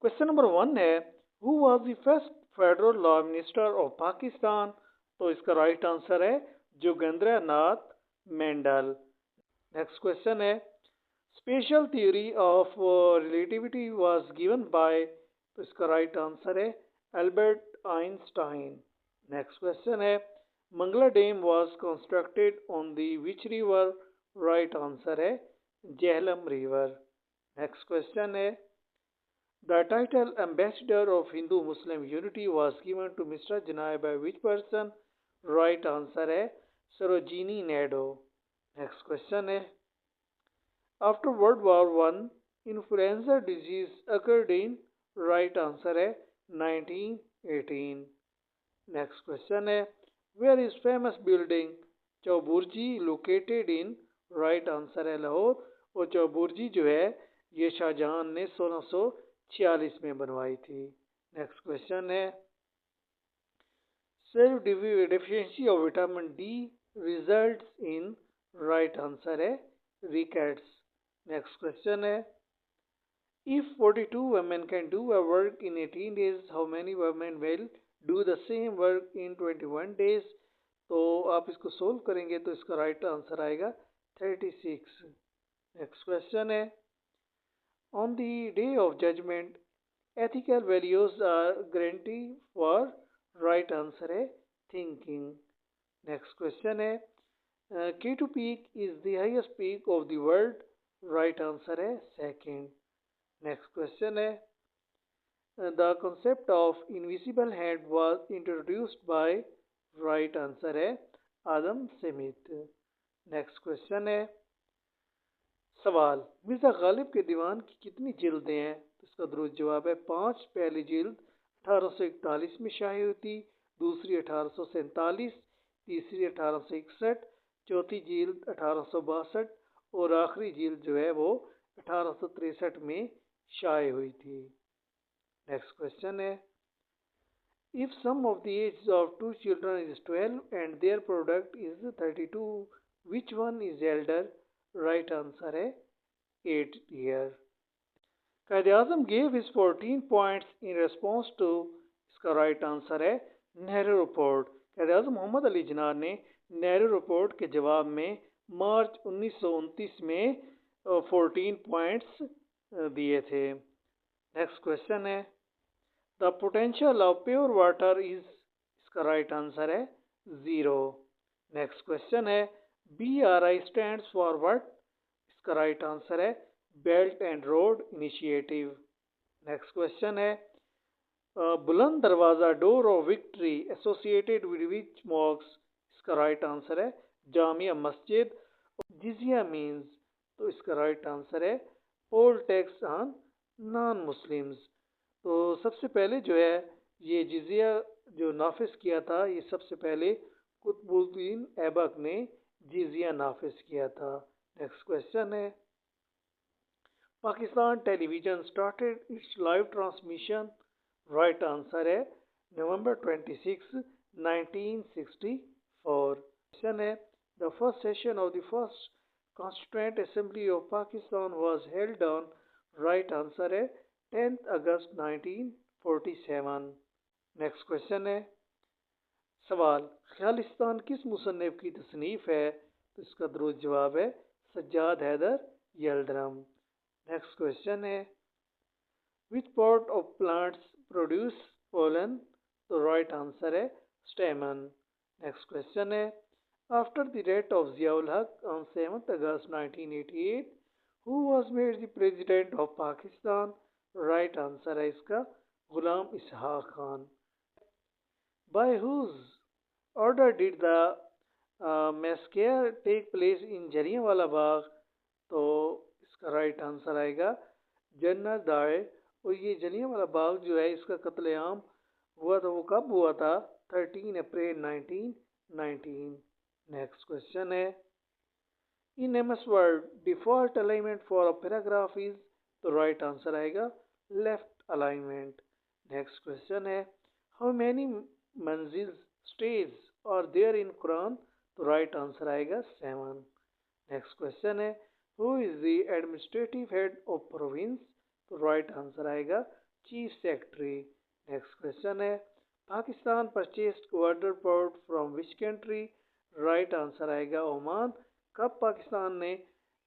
Question number 1 है who was the first federal law minister of Pakistan. तो इसका right answer है जोगेंद्र नाथ मेंडल। नेक्स्ट क्वेश्चन है special theory of relativity was given by. तो इसका राइट आंसर है एल्बर्ट आइंस्टाइन। नेक्स्ट क्वेश्चन है Mangla dam was constructed on the which river. Right answer है Jhelum river. Next question है the title ambassador of Hindu Muslim unity was given to mister Jinnah by which person. Right answer है Sarojini Naidu. Next question है after world war one influenza disease occurred in. Right answer है 1918। Next question है where is famous building Chauburji located in. Right answer है लाहौर। और चौबुर्जी जो है ये शाहजहां ने 1646 में बनवाई थी। नेक्स्ट क्वेश्चन है self deficiency of vitamin D results in. Right answer है रिकेट्स। नेक्स्ट क्वेश्चन है if 42 women can do a work in 18 days how many women will do the same work in 21 days। तो आप इसको solve करेंगे तो इसका right answer आएगा 36। Next question है on the day of judgement ethical values are guarantee for. Right answer है thinking. Next question है K2 peak is the highest peak of the world। Right answer है second. Next question है the concept of invisible hand was introduced by। Right answer है आदम Smith. Next question है सवाल मिर्जा गालिब के दीवान की कितनी जिल्दें हैं। तो इसका दुरुस्त जवाब है 5। पहली जिल्द 1841 में शाये हुई थी, दूसरी 1847, तीसरी 1861, चौथी जिल्द 1862 और आखिरी जिल्द जो है वो 1863 में शाये हुई थी। नेक्स्ट क्वेश्चन है if sum of the age of two children is 12 and their product is 32 which one is elder. Right answer है 8 year. Quaid Azam gave his 14 points in response to. इसका राइट आंसर है नेहरू रिपोर्ट। कायद आजम मोहम्मद अली जिन्ना ने Nehru report के जवाब में मार्च 1929 में 14 points दिए थे। नेक्स्ट क्वेश्चन है the potential of pure water is. इसका राइट आंसर है 0। नेक्स्ट क्वेश्चन है BRI स्टैंड्स फॉर व्हाट। इसका राइट आंसर है belt and road initiative. Next question है बुलंद दरवाजा door of victory associated with which मॉक्स। इसका राइट आंसर है जामिया मस्जिद। जिजिया मीन्स। तो इसका राइट आंसर है poll tax on non Muslims. तो सबसे पहले जो है ये जिजिया जो नाफिज किया था ये सबसे पहले कुतुबुद्दीन ऐबक ने जिजिया नाफिज किया था। नेक्स्ट क्वेश्चन है Pakistan television started it's live transmission. Right answer है नवंबर 26, 1964। क्वेश्चन है the first session of the first constituent assembly of Pakistan was held on. Right answer है 10 अगस्त 1947। नेक्स्ट क्वेश्चन है सवाल ख्यालिस्तान किस मुसन्निफ की तसनीफ है। तो इसका दुरुस्त जवाब है सज्जाद हैदर यल्दरम। नेक्स्ट क्वेश्चन है which part of plants produce pollen. तो राइट आंसर है स्टेमन। नेक्स्ट क्वेश्चन है after the death of Ziaul Haq on 7 August 1988 who was made the president of Pakistan. Right answer है इसका Ghulam Ishaq Khan. By whose order did the massacre take place in Jallianwala Bagh. तो इसका right answer आएगा general Dyer. और ये जलियांवाला बाग जो है इसका कत्लेआम हुआ था वो कब हुआ था 13 अप्रैल 1919। नेक्स्ट क्वेश्चन है in MS word default alignment for a paragraph is. तो राइट आंसर आएगा लेफ्ट अलाइनमेंट। नेक्स्ट क्वेश्चन है हाउ मैनी मंजिल स्टेज और देयर इन कुरान। तो राइट आंसर आएगा 7। नेक्स्ट क्वेश्चन है who is the administrative head of province. तो right answer आएगा चीफ सेक्रेटरी। नेक्स्ट क्वेश्चन है Pakistan purchased Gwadar port from which country. Right answer आएगा ओमान। कब पाकिस्तान ने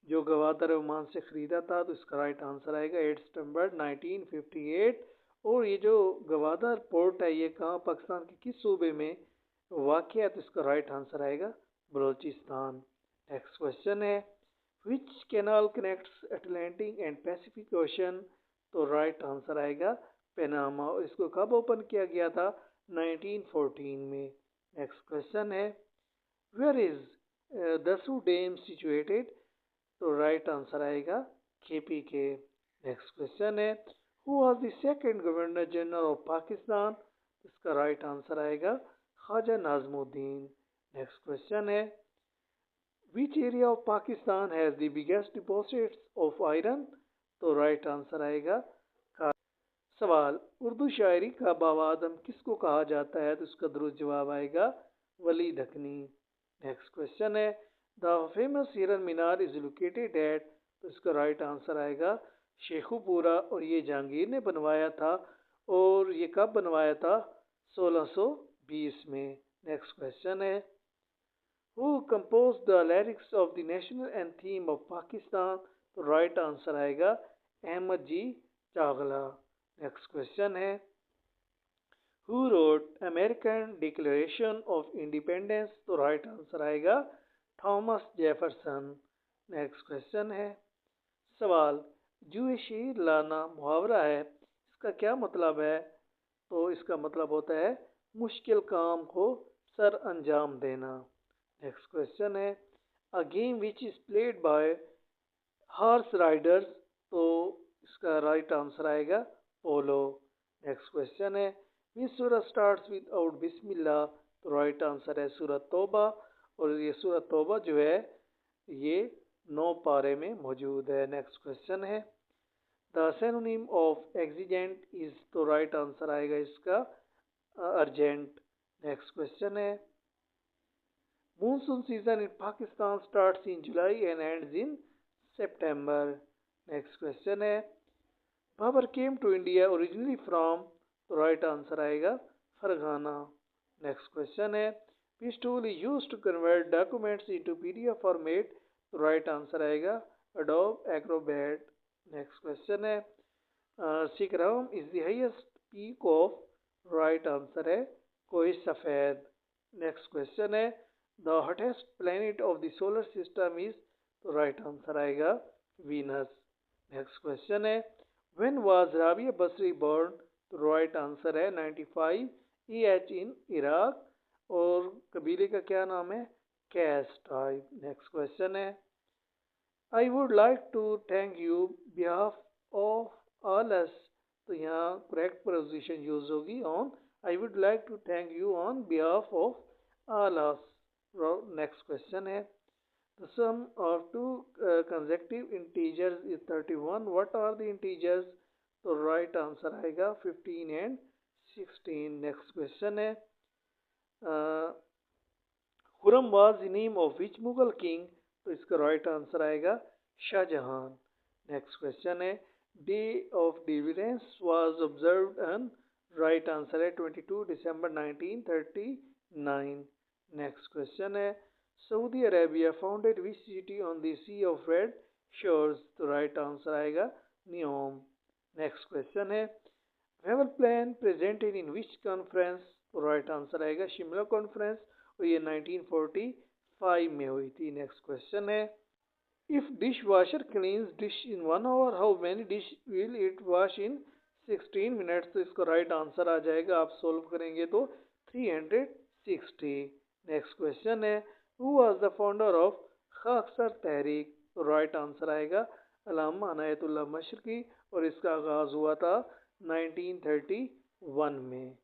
जो गवादर ओमान से ख़रीदा था, तो इसका राइट आंसर आएगा 8 सितंबर 1958। और ये जो गवादर पोर्ट है ये कहाँ पाकिस्तान के किस सूबे में वाक़ है, तो इसका राइट आंसर आएगा बलोचिस्तान। नेक्स्ट क्वेश्चन है which canal connects Atlantic and Pacific ocean. तो राइट आंसर आएगा पनामा। और इसको कब ओपन किया गया था, 1914 में। नेक्स्ट क्वेश्चन है where is Dasu dam situated. तो राइट आंसर आएगा KPK। नेक्स्ट क्वेश्चन है who was the second governor general of Pakistan. इसका राइट आंसर आएगा ख्वाजा नाज़मुद्दीन। नेक्स्ट क्वेश्चन है which area of Pakistan has the biggest deposits of iron. तो right answer आएगा सवाल उर्दू शायरी का बाबा-आदम किसको कहा जाता है, तो इसका दुरुस्त जवाब आएगा वली दखनी। नेक्स्ट क्वेश्चन है द फेमस हिरन मीनार इज लोकेटेड एट। तो इसका राइट आंसर आएगा शेखुपुरा। और ये जहांगीर ने बनवाया था। और ये कब बनवाया था, 1620 में। नेक्स्ट क्वेश्चन है who compose the lyrics of the national anthem of Pakistan. तो राइट आंसर आएगा अहमद जी चागला। नेक्स्ट क्वेश्चन है who wrote American declaration of independence. तो राइट आंसर आएगा थॉमस जेफरसन। नेक्स्ट क्वेश्चन है सवाल जुए शीर लाना मुहावरा है, इसका क्या मतलब है। तो इसका मतलब होता है मुश्किल काम को सर अंजाम देना। नेक्स्ट क्वेश्चन है a game which is played by horse Riders. तो इसका राइट आंसर आएगा पोलो। नेक्स्ट क्वेश्चन है विच सूरत स्टार्ट्स विद आउट बिस्मिल्लाह। तो राइट आंसर है सूरत तौबा। और ये सूरत तौबा जो है ये 9 पारे में मौजूद है। नेक्स्ट क्वेश्चन है द सिनोनिम ऑफ एक्सीजेंट इज। तो राइट आंसर आएगा इसका अर्जेंट। नेक्स्ट क्वेश्चन है monsoon season in Pakistan starts in July and ends in September. Next question है Babur came to India originally from। तो राइट आंसर आएगा Fergana. Next question है which tool is used to convert documents into PDF format। तो right answer आएगा Adobe Acrobat। Next question है Sikkim is the highest peak of। Right answer है कोई सफ़ेद। Next question है the hottest planet of the solar system is. तो right answer आएगा Venus. Next question है when was Rabia Basri born. तो right answer है 95 EH इन इराक। और कबीले का क्या नाम है, कैश टाइप। नेक्स्ट क्वेश्चन है I would like to thank you behalf of all us. तो यहाँ करेक्ट प्रोपोजिशन यूज होगी on. I would like to thank you on behalf of all us. Next question है the sum of two consecutive integers is 31। what are the integers। तो right answer आएगा 15 and 16। Next question है Khurram was the name of which Mughal king. तो इसका right answer आएगा Shahjahan. Next question है day of deliverance was observed on। Right answer है 22 December 1939। Next question है Saudi Arabia founded which city on the sea of red shores. तो right answer आएगा Neom. Next question है Wavell plan presented in which conference. तो right answer आएगा Shimla conference. और ये 1945 में हुई थी। नेक्स्ट क्वेश्चन है if dish washer cleans dish in 1 hour how many dish will it wash in 16 minutes. तो इसको राइट आंसर आ जाएगा, आप सोल्व करेंगे तो 360। नेक्स्ट क्वेश्चन है who was the founder of Khaksar Tehreek. तो राइट आंसर आएगा अल्लामा अनायतुल्लाह मशरकी। और इसका आगाज़ हुआ था 1931 में।